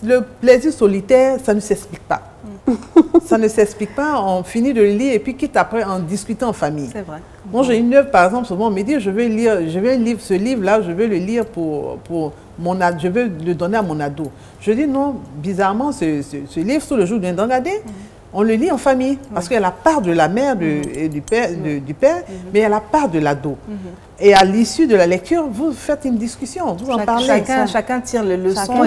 le plaisir solitaire, ça ne s'explique pas. Ça ne s'explique pas, on finit de le lire et puis quitte après en discuter en famille. C'est vrai. Moi, j'ai une œuvre, par exemple, souvent on me dit, je vais lire ce livre-là, je vais le lire pour mon ado, je vais le donner à mon ado. Je dis non, bizarrement, ce livre, sur le jour d'un dangadé, on le lit en famille, parce qu'il y a la part de la mère et du père, mais il y a la part de l'ado. Et à l'issue de la lecture, vous faites une discussion, vous en parlez. Chacun tire le leçon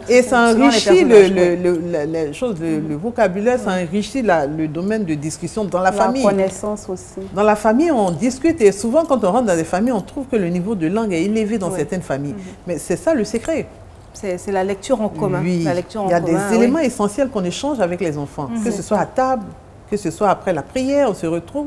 et ça enrichit le vocabulaire, ça enrichit le domaine de discussion dans la famille. La connaissance aussi. Dans la famille, on discute et souvent quand on rentre dans des familles, on trouve que le niveau de langue est élevé dans certaines familles. Mais c'est ça le secret. C'est la lecture en commun. Oui, il y a des éléments essentiels qu'on échange avec les enfants. Que ce soit à table, que ce soit après la prière, on se retrouve.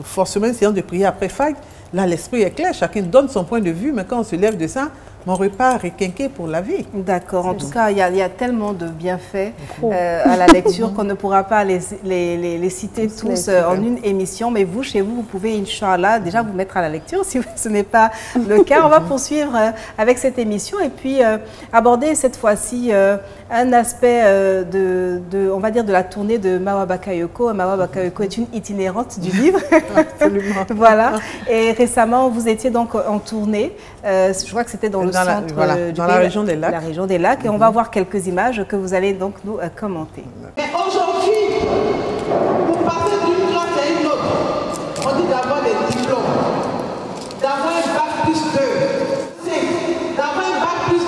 Forcément, une séance de prière après fac, là, l'esprit est clair, chacun donne son point de vue, mais quand on se lève de ça, mon repas est requinqué pour la vie. D'accord. En tout cas, il y a tellement de bienfaits à la lecture qu'on ne pourra pas les citer tous en une émission. Mais vous, chez vous, vous pouvez, Inch'Allah, déjà vous mettre à la lecture si ce n'est pas le cas. On va poursuivre avec cette émission et puis aborder cette fois-ci un aspect on va dire, de la tournée de Mawa Bakayoko. Mawa Bakayoko est une itinérante du livre. Absolument. Voilà. Et récemment, vous étiez donc en tournée. Je crois que c'était dans le centre dans la région des Lacs. La région des Lacs. Et on va voir quelques images que vous allez donc nous commenter. Mais aujourd'hui, pour passer d'une classe à une autre, on dit d'avoir des diplômes, d'avoir un bac plus 2, d'avoir un bac plus 10.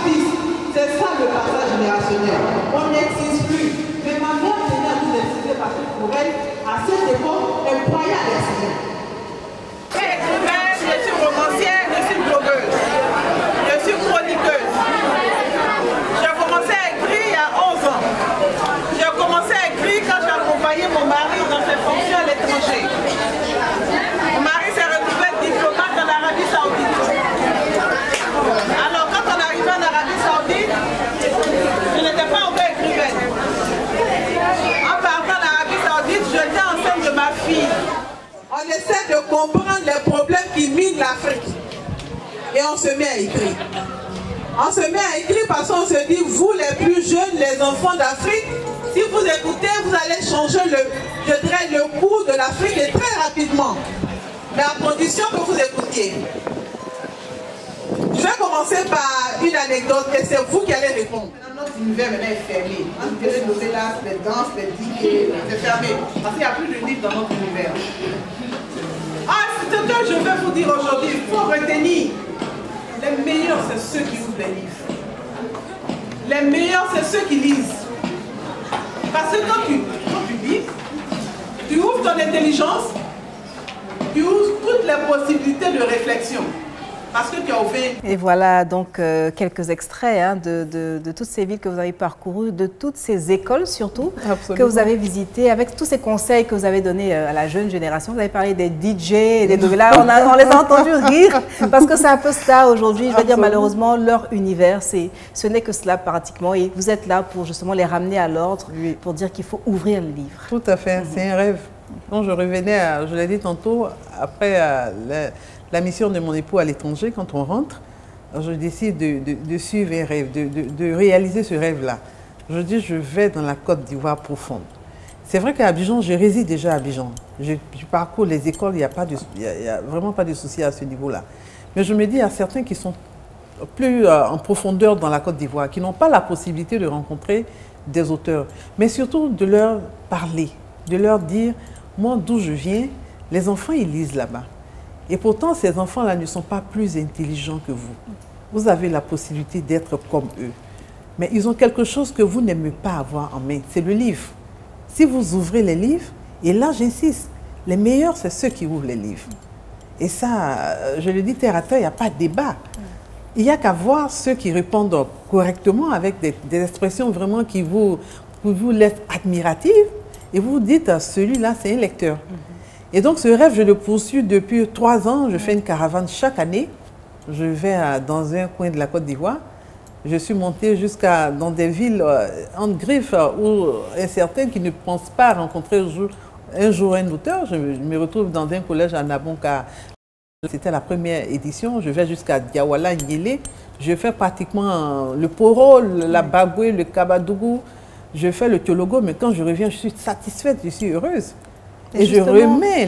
C'est ça le passage générationnel. On n'existe plus. Mais ma mère tenait à nous expliquer parce que pour elle, à cette époque, elle croyait à l'excellence. Je suis romancière, je suis blogueuse. Je suis chroniqueuse. J'ai commencé à écrire il y a 11 ans. J'ai commencé à écrire quand j'ai accompagné mon mari dans ses fonctions à l'étranger. Mon mari s'est retrouvé diplomate en Arabie Saoudite. Alors quand on est arrivé en Arabie Saoudite, je n'étais pas encore écrivaine. En partant en Arabie Saoudite, j'étais enceinte de ma fille. On essaie de comprendre les problèmes qui minent l'Afrique. Et on se met à écrire. On se met à écrire parce qu'on se dit, vous les plus jeunes, les enfants d'Afrique, si vous écoutez, vous allez changer le cours de l'Afrique et très rapidement. Mais à condition que vous écoutiez. Je vais commencer par une anecdote et c'est vous qui allez répondre. Notre univers maintenant est fermé. On dirait les là, les danses, les digues, c'est fermé. Parce qu'il n'y a plus de livres dans notre univers. Ce que je vais vous dire aujourd'hui, il faut retenir. Les meilleurs, c'est ceux qui ouvrent les livres. Les meilleurs, c'est ceux qui lisent. Parce que quand tu lis, tu ouvres ton intelligence, tu ouvres toutes les possibilités de réflexion. Parce que tu as ouvert. Et voilà donc quelques extraits de toutes ces villes que vous avez parcourues, de toutes ces écoles surtout. Absolument. Que vous avez visitées, avec tous ces conseils que vous avez donnés à la jeune génération. Vous avez parlé des DJ, des là, on les a entendus rire parce que c'est un peu ça aujourd'hui. Je veux dire, malheureusement, leur univers, ce n'est que cela pratiquement. Et vous êtes là pour justement les ramener à l'ordre, pour dire qu'il faut ouvrir le livre. Tout à fait, c'est un rêve. Quand je revenais, je l'ai dit tantôt, après la mission de mon époux à l'étranger, quand on rentre, je décide de suivre un rêve, de réaliser ce rêve-là. Je dis, je vais dans la Côte d'Ivoire profonde. C'est vrai qu'à Abidjan, je réside déjà à Abidjan. Je parcours les écoles, il n'y a vraiment pas de souci à ce niveau-là. Mais je me dis, il y a certains qui sont plus en profondeur dans la Côte d'Ivoire, qui n'ont pas la possibilité de rencontrer des auteurs, mais surtout de leur parler, de leur dire, moi d'où je viens, les enfants ils lisent là-bas. Et pourtant ces enfants-là ne sont pas plus intelligents que vous. Vous avez la possibilité d'être comme eux. Mais ils ont quelque chose que vous n'aimez pas avoir en main, c'est le livre. Si vous ouvrez les livres, et là j'insiste, les meilleurs c'est ceux qui ouvrent les livres. Et ça, je le dis terre à terre, il n'y a pas de débat. Il n'y a qu'à voir ceux qui répondent correctement avec des expressions vraiment qui vous laissent admiratives. Et vous vous dites, celui-là, c'est un lecteur. Et donc, ce rêve, je le poursuis depuis 3 ans. Je fais une caravane chaque année. Je vais dans un coin de la Côte d'Ivoire. Je suis montée dans des villes en griffe où certains qui ne pensent pas rencontrer un jour un auteur. Je me retrouve dans un collège à Nabonka. C'était la première édition. Je vais jusqu'à Diawala, Nyele. Je fais pratiquement le Poro, la Bagoué, le Kabadougou. Je fais le Tologo, mais quand je reviens, je suis satisfaite, je suis heureuse. Et je remets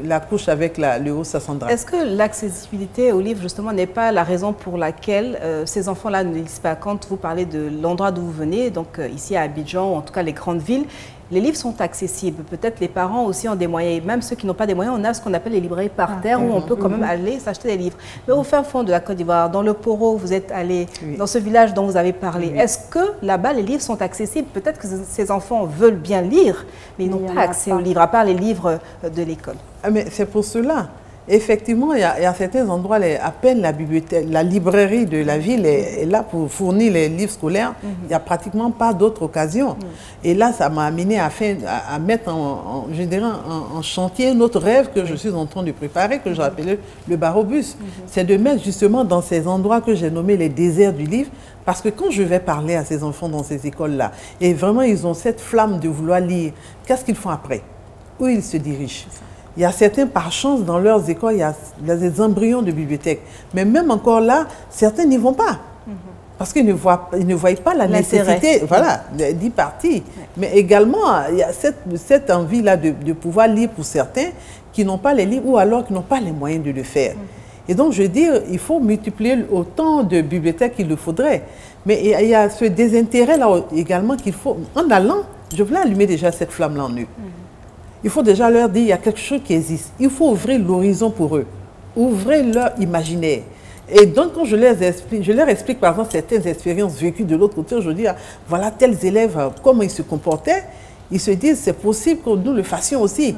la couche avec le haut Sassandra. Est-ce que l'accessibilité au livre, justement, n'est pas la raison pour laquelle ces enfants-là ne lisent pas? Quand vous parlez de l'endroit d'où vous venez, donc ici à Abidjan, ou en tout cas les grandes villes, les livres sont accessibles. Peut-être les parents aussi ont des moyens. Même ceux qui n'ont pas des moyens, on a ce qu'on appelle les librairies par terre, où on peut quand même aller s'acheter des livres. Mais au fin fond de la Côte d'Ivoire, dans le Poro, vous êtes allé, dans ce village dont vous avez parlé. Est-ce que là-bas, les livres sont accessibles? Peut-être que ces enfants veulent bien lire, mais ils n'ont pas accès aux livres, à part les livres de l'école. Mais c'est pour cela. Effectivement, il y a certains endroits, à peine la bibliothèque, la librairie de la ville est là pour fournir les livres scolaires. Il n'y a pratiquement pas d'autres occasions. Et là, ça m'a amené à mettre je dirais, en chantier un autre rêve que je suis en train de préparer, que j'ai appelé le Barobus. C'est de mettre justement dans ces endroits que j'ai nommés les déserts du livre, parce que quand je vais parler à ces enfants dans ces écoles-là, et vraiment ils ont cette flamme de vouloir lire, qu'est-ce qu'ils font après? Où ils se dirigent? Il y a certains, par chance, dans leurs écoles, il y a des embryons de bibliothèques. Mais même encore là, certains n'y vont pas. Parce qu'ils ne voient pas la nécessité d'y partir. Mais également, il y a cette envie-là de pouvoir lire pour certains qui n'ont pas les livres ou alors qui n'ont pas les moyens de le faire. Et donc, je veux dire, il faut multiplier autant de bibliothèques qu'il le faudrait. Mais il y a ce désintérêt-là également qu'il faut, en allant, je voulais allumer déjà cette flamme-là en eux. Il faut déjà leur dire qu'il y a quelque chose qui existe. Il faut ouvrir l'horizon pour eux, ouvrir leur imaginaire. Et donc, quand je leur explique par exemple certaines expériences vécues de l'autre côté, je dis, voilà tels élèves, comment ils se comportaient, ils se disent, c'est possible que nous le fassions aussi.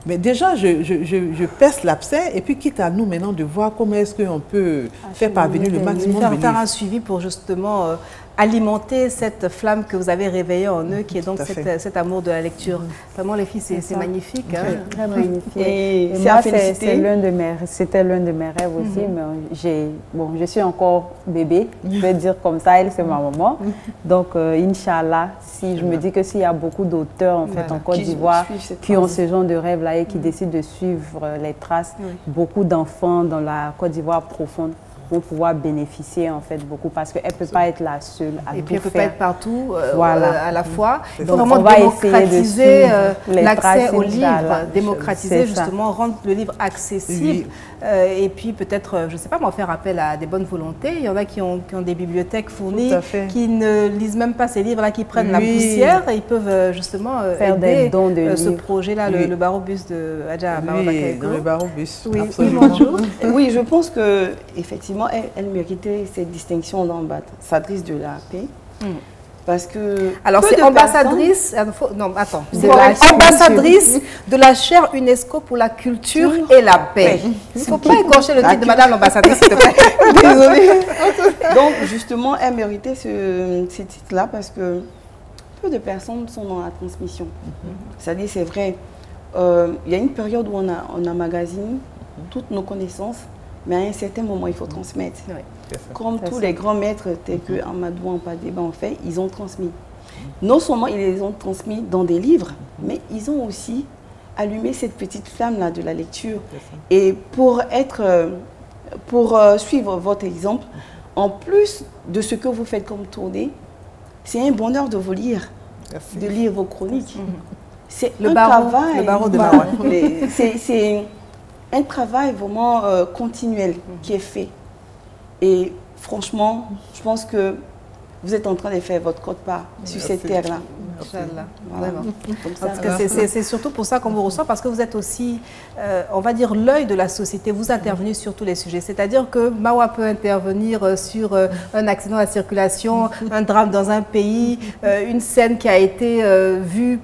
Mais déjà, je perce l'abcès et puis quitte à nous maintenant de voir comment est-ce qu'on peut faire parvenir le maximum de livres. Faire un suivi pour justement alimenter cette flamme que vous avez réveillée en eux, qui est donc cet amour de la lecture. Vraiment, les filles, c'est magnifique. Hein? Très magnifique. Et moi, c'était l'un de mes rêves aussi, mais je suis encore bébé, je vais dire comme ça, elle, c'est ma maman. Donc, Inch'Allah, si je me dis que s'il y a beaucoup d'auteurs en fait, en Côte d'Ivoire qui ont ce genre de rêve-là et qui décident de suivre les traces, beaucoup d'enfants dans la Côte d'Ivoire profonde vont pouvoir bénéficier en fait beaucoup parce qu'elle ne peut pas être la seule à tout faire. Et puis elle ne peut pas être partout à la fois. Il faut Donc, vraiment démocratiser l'accès au livre, démocratiser justement, rendre le livre accessible. Et puis peut-être, je ne sais pas moi, faire appel à des bonnes volontés. Il y en a qui ont des bibliothèques fournies, qui ne lisent même pas ces livres-là, qui prennent la poussière et ils peuvent justement faire aider des dons de ce projet-là, le Barobus de Adja Maroubakaïko. Oui, le Barobus, absolument. Oui, je pense qu'effectivement, elle méritait cette distinction d'ambassadrice de la paix. Parce que alors c'est ambassadrice, non attends, c'est ambassadrice de la chaire UNESCO pour la culture et la paix. Il ne faut pas écorcher le titre de Madame l'ambassadrice, s'il te plaît. Désolée. Donc justement, elle méritait ce titre-là parce que peu de personnes sont dans la transmission. C'est-à-dire, c'est vrai, il y a une période où on emmagasine toutes nos connaissances, mais à un certain moment, il faut transmettre. Comme tous les grands maîtres tels que Amadou Ampadeba ont fait, ils ont transmis. Non seulement ils les ont transmis dans des livres, mais ils ont aussi allumé cette petite flamme-là de la lecture. Et pour suivre votre exemple, en plus de ce que vous faites comme tournée, c'est un bonheur de vous lire. de lire vos chroniques. C'est le barreau de Marois. C'est un travail vraiment continuel qui est fait. Et franchement, je pense que vous êtes en train de faire votre quote-part sur cette terre-là. Inch'Allah, vraiment. C'est surtout pour ça qu'on vous reçoit, parce que vous êtes aussi, on va dire, l'œil de la société. Vous intervenez sur tous les sujets. C'est-à-dire que Mawa peut intervenir sur un accident de la circulation, un drame dans un pays, une scène qui a été vue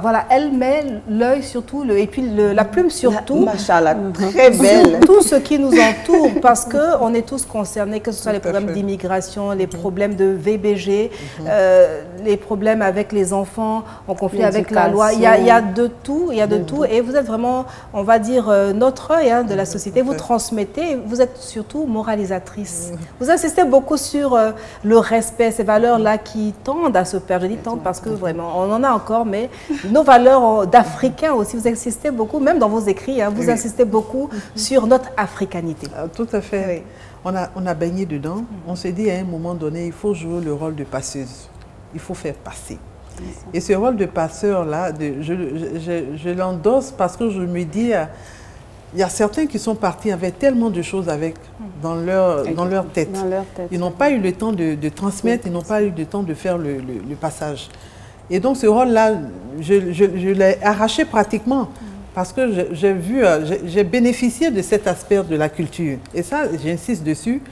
voilà, elle met l'œil sur tout, et puis la plume sur tout. Machallah, très belle. Tout ce qui nous entoure, parce qu'on est tous concernés, que ce soit les problèmes d'immigration, les problèmes de VBG, les problèmes avec les enfants en conflit avec la loi. Il y a de tout, et vous êtes vraiment, on va dire, notre œil de la société. Vous transmettez, vous êtes surtout moralisatrice. Vous insistez beaucoup sur le respect, ces valeurs-là qui tendent à se perdre. Je dis tendent parce que vraiment, on en a encore, mais nos valeurs d'Africains aussi, vous insistez beaucoup, même dans vos écrits, vous insistez beaucoup sur notre africanité. Tout à fait. Oui. On a baigné dedans. On s'est dit à un moment donné, il faut jouer le rôle de passeuse. Il faut faire passer. Et ce rôle de passeur-là, je l'endosse parce que je me dis, il y a certains qui sont partis avec tellement de choses dans leur tête. Ils n'ont pas eu le temps de transmettre, ils n'ont pas eu le temps de faire le passage. Et donc ce rôle-là, je l'ai arraché pratiquement parce que j'ai bénéficié de cet aspect de la culture. Et ça, j'insiste dessus.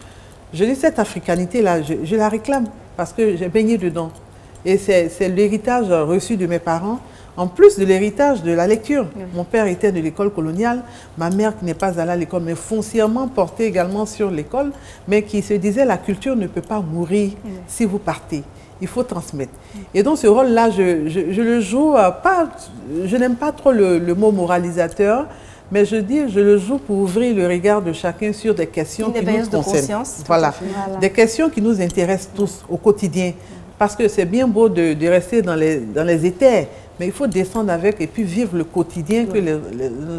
Je dis cette africanité-là, je la réclame parce que j'ai baigné dedans. Et c'est l'héritage reçu de mes parents, en plus de l'héritage de la lecture. Mon père était de l'école coloniale, ma mère qui n'est pas allée à l'école, mais foncièrement portée également sur l'école, mais qui se disait la culture ne peut pas mourir si vous partez. Il faut transmettre. Et donc ce rôle-là, je le joue pas, je n'aime pas trop le mot moralisateur, mais je le joue pour ouvrir le regard de chacun sur des questions qui nous concernent. Voilà. Des questions qui nous intéressent tous au quotidien. Parce que c'est bien beau de rester dans les éthers, mais il faut descendre avec et puis vivre le quotidien que les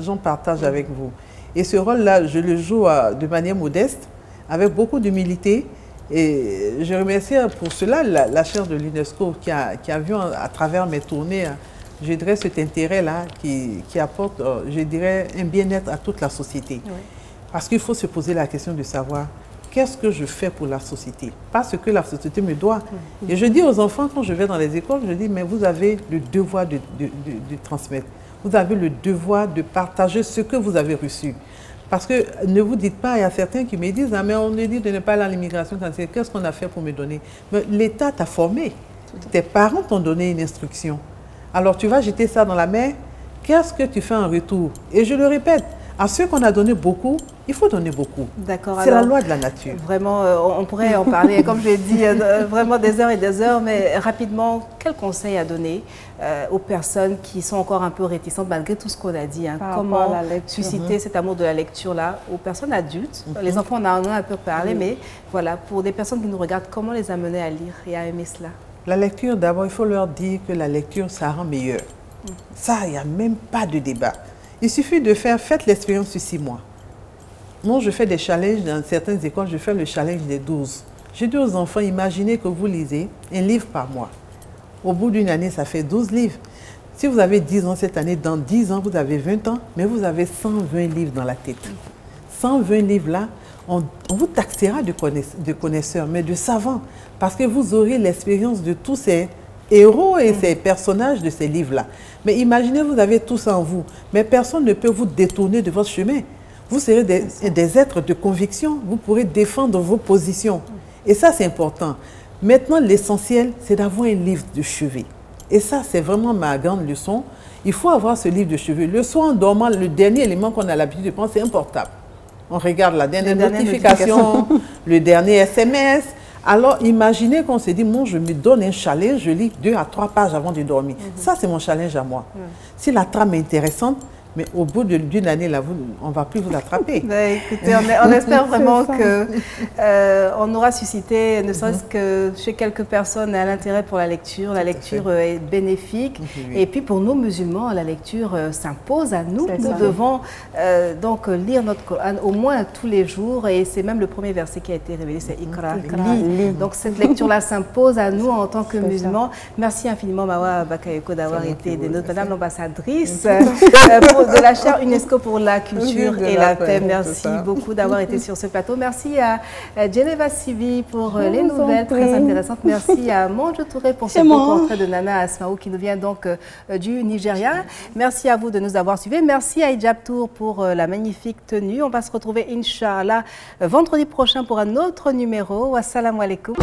gens partagent avec vous. Et ce rôle-là, je le joue de manière modeste, avec beaucoup d'humilité. Et je remercie pour cela la chaire de l'UNESCO qui a vu à travers mes tournées, je dirais, cet intérêt-là qui apporte, je dirais, un bien-être à toute la société. Oui. Parce qu'il faut se poser la question de savoir qu'est-ce que je fais pour la société, pas ce que la société me doit. Et je dis aux enfants, quand je vais dans les écoles, je dis, mais vous avez le devoir de transmettre. Vous avez le devoir de partager ce que vous avez reçu. Parce que ne vous dites pas, il y a certains qui me disent, ah, mais on me dit de ne pas aller à l'immigration, qu'est-ce qu'on a fait pour me donner? L'État t'a formé, tes parents t'ont donné une instruction. Alors tu vas jeter ça dans la mer, qu'est-ce que tu fais en retour? Et je le répète, à ceux qu'on a donné beaucoup, il faut donner beaucoup. D'accord. C'est la loi de la nature. Vraiment, on pourrait en parler, comme je l'ai dit, vraiment des heures et des heures, mais rapidement, quel conseil à donner aux personnes qui sont encore un peu réticentes, malgré tout ce qu'on a dit, comment susciter cet amour de la lecture-là aux personnes adultes? Les enfants, on en a un peu parlé, mais voilà, pour des personnes qui nous regardent, comment les amener à lire et à aimer cela? La lecture, d'abord, il faut leur dire que la lecture, ça rend meilleur. Ça, il n'y a même pas de débat. Il suffit de faites l'expérience sur 6 mois. Moi, je fais des challenges dans certaines écoles, je fais le challenge des 12. J'ai dit aux enfants, imaginez que vous lisez un livre par mois. Au bout d'une année, ça fait 12 livres. Si vous avez 10 ans cette année, dans 10 ans, vous avez 20 ans, mais vous avez 120 livres dans la tête. 120 livres là, on vous taxera de connaisseurs, mais de savants, parce que vous aurez l'expérience de tous ces héros et ces personnages de ces livres-là. Mais imaginez, vous avez tout ça en vous, mais personne ne peut vous détourner de votre chemin. Vous serez des êtres de conviction, vous pourrez défendre vos positions. Et ça, c'est important. Maintenant, l'essentiel, c'est d'avoir un livre de chevet. Et ça, c'est vraiment ma grande leçon. Il faut avoir ce livre de chevet. Le soir en dormant, le dernier élément qu'on a l'habitude de prendre, c'est un portable. On regarde la dernière notification, le dernier SMS. Alors, imaginez qu'on se dit, moi, je me donne un challenge, je lis 2 à 3 pages avant de dormir. Ça, c'est mon challenge à moi. Si la trame est intéressante, Mais au bout d'une année, là, on ne va plus vous attraper. Écoutez, on espère vraiment qu'on aura suscité, ne serait-ce que chez quelques personnes, l'intérêt pour la lecture. La lecture est bénéfique. Et puis pour nous musulmans, la lecture s'impose à nous. Nous devons donc lire notre Coran au moins tous les jours. Et c'est même le premier verset qui a été révélé, c'est Iqra, lis. Donc cette lecture-là s'impose à nous en tant que musulmans. Merci infiniment, Mawa Bakayoko, d'avoir été des nôtres. Madame l'ambassadrice de la chaire UNESCO pour la culture et la paix. Merci beaucoup d'avoir été sur ce plateau. Merci à Geneva Sibi pour les nouvelles très intéressantes. Merci à Monjo Touré pour ce portrait de Nana Asmaou qui nous vient donc du Nigeria. Merci à vous de nous avoir suivis. Merci à Hijab Tour pour la magnifique tenue. On va se retrouver, Inch'Allah, vendredi prochain pour un autre numéro. Wassalamu alaikum.